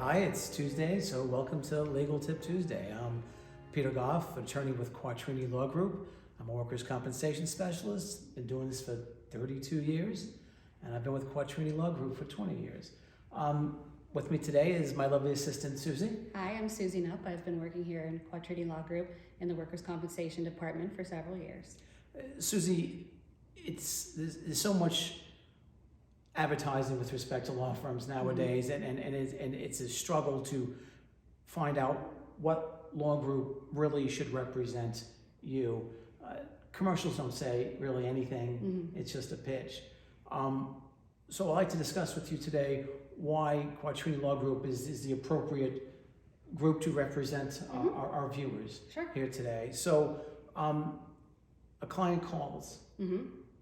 Hi, it's Tuesday, so welcome to Legal Tip Tuesday. I'm Peter Gough, attorney with Quatrini Law Group. I'm a workers' compensation specialist, been doing this for 32 years, and I've been with Quatrini Law Group for 20 years. With me today is my lovely assistant, Susie. Hi, I'm Suzanne A. I've been working here in Quatrini Law Group in the workers' compensation department for several years. Susie, there's so much advertising with respect to law firms nowadays, and it's a struggle to find out what law group really should represent you. Commercials don't say really anything, it's just a pitch. So I'd like to discuss with you today why Quatrini Law Group is the appropriate group to represent our viewers here today. So a client calls,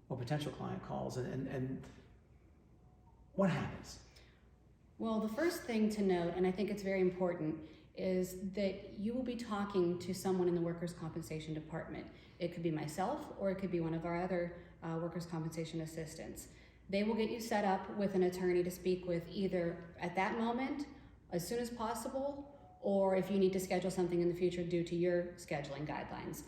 or potential client calls, and what happens? Well, the first thing to note, and I think it's very important, is that you will be talking to someone in the workers' compensation department. It could be myself, or it could be one of our other workers' compensation assistants. They will get you set up with an attorney to speak with either at that moment, as soon as possible, or if you need to schedule something in the future due to your scheduling guidelines.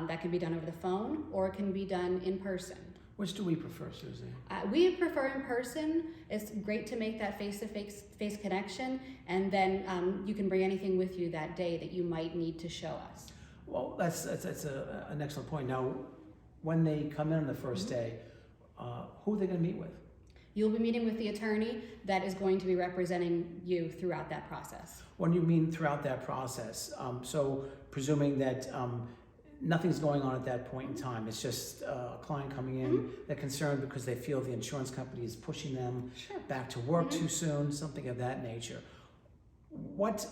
That can be done over the phone, or it can be done in person. Which do we prefer, Susie? We prefer in person. It's great to make that face-to-face connection, and then you can bring anything with you that day that you might need to show us. Well, that's an excellent point. Now, when they come in on the first day, who are they going to meet with? You'll be meeting with the attorney that is going to be representing you throughout that process. What do you mean throughout that process? So presuming that nothing's going on at that point in time, it's just a client coming in, they're concerned because they feel the insurance company is pushing them back to work too soon, something of that nature. What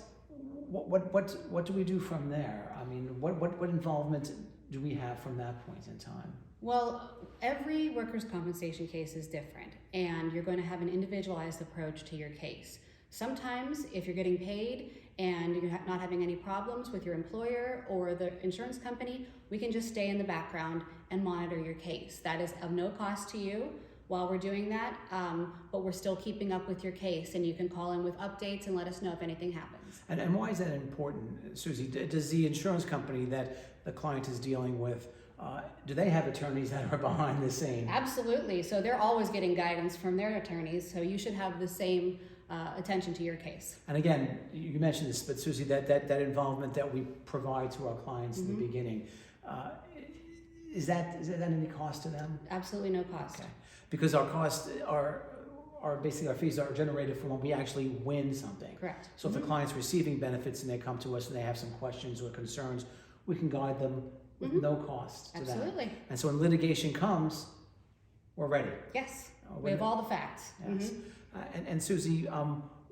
do we do from there? I mean, what involvement do we have from that point in time? Well, every workers' compensation case is different, and you're going to have an individualized approach to your case. Sometimes, if you're getting paid and you're not having any problems with your employer or the insurance company, we can just stay in the background and monitor your case. That is of no cost to you while we're doing that, but we're still keeping up with your case, and you can call in with updates and let us know if anything happens. And why is that important, Susie? Does the insurance company that the client is dealing with, do they have attorneys that are behind the scene? Absolutely. So they're always getting guidance from their attorneys, so you should have the same attention to your case. And again, you mentioned this, but Susie, that involvement that we provide to our clients in the beginning, is that any cost to them? Absolutely no cost. Okay. Because our costs are basically, our fees are generated from when we actually win something. Correct. So if the client's receiving benefits and they come to us and they have some questions or concerns, we can guide them with no cost to them. Absolutely. And so when litigation comes, we're ready. Yes, we have all the facts. Yes. And Susie,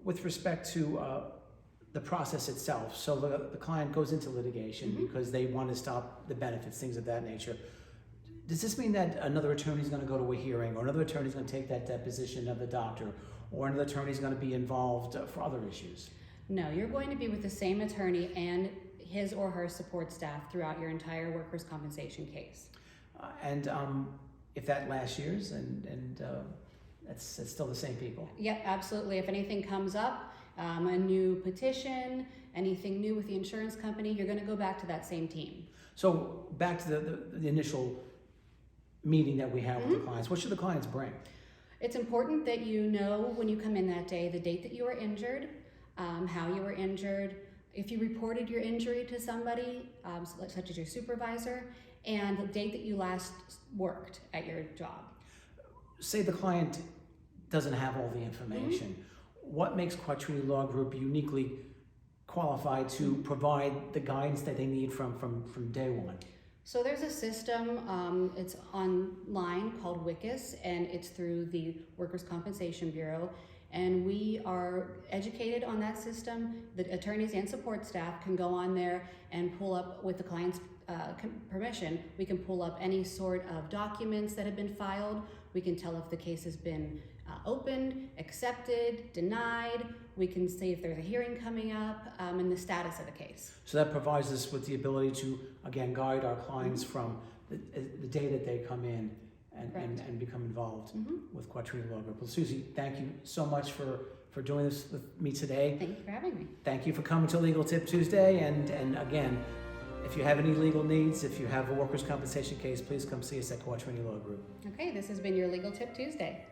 with respect to the process itself, so the client goes into litigation because they want to stop the benefits, things of that nature. Does this mean that another attorney is going to go to a hearing, or another attorney is going to take that deposition of the doctor, or another attorney is going to be involved for other issues? No, you're going to be with the same attorney and his or her support staff throughout your entire workers' compensation case. And if that lasts years, and it's still the same people? Yep, absolutely. If anything comes up, a new petition, anything new with the insurance company, you're going to go back to that same team. So back to the initial meeting that we have with the clients, what should the clients bring? It's important that you know when you come in that day, the date that you were injured, how you were injured, if you reported your injury to somebody, such as your supervisor, and the date that you last worked at your job. Say the client doesn't have all the information. What makes Quatrini Law Group uniquely qualified to provide the guidance that they need from day one? So there's a system, it's online called WICAS, and it's through the Workers' Compensation Bureau. And we are educated on that system. The attorneys and support staff can go on there and pull up, with the client's permission, we can pull up any sort of documents that have been filed. We can tell if the case has been opened, accepted, denied. We can see if there's a hearing coming up, and the status of the case. So that provides us with the ability to, again, guide our clients from the day that they come in and become involved with Quatrini Law Group. Well, Susie, thank you so much for for doing this with me today. Thank you for having me. Thank you for coming to Legal Tip Tuesday. And again, if you have any legal needs, if you have a workers' compensation case, please come see us at Quatrini Law Group. Okay, this has been your Legal Tip Tuesday.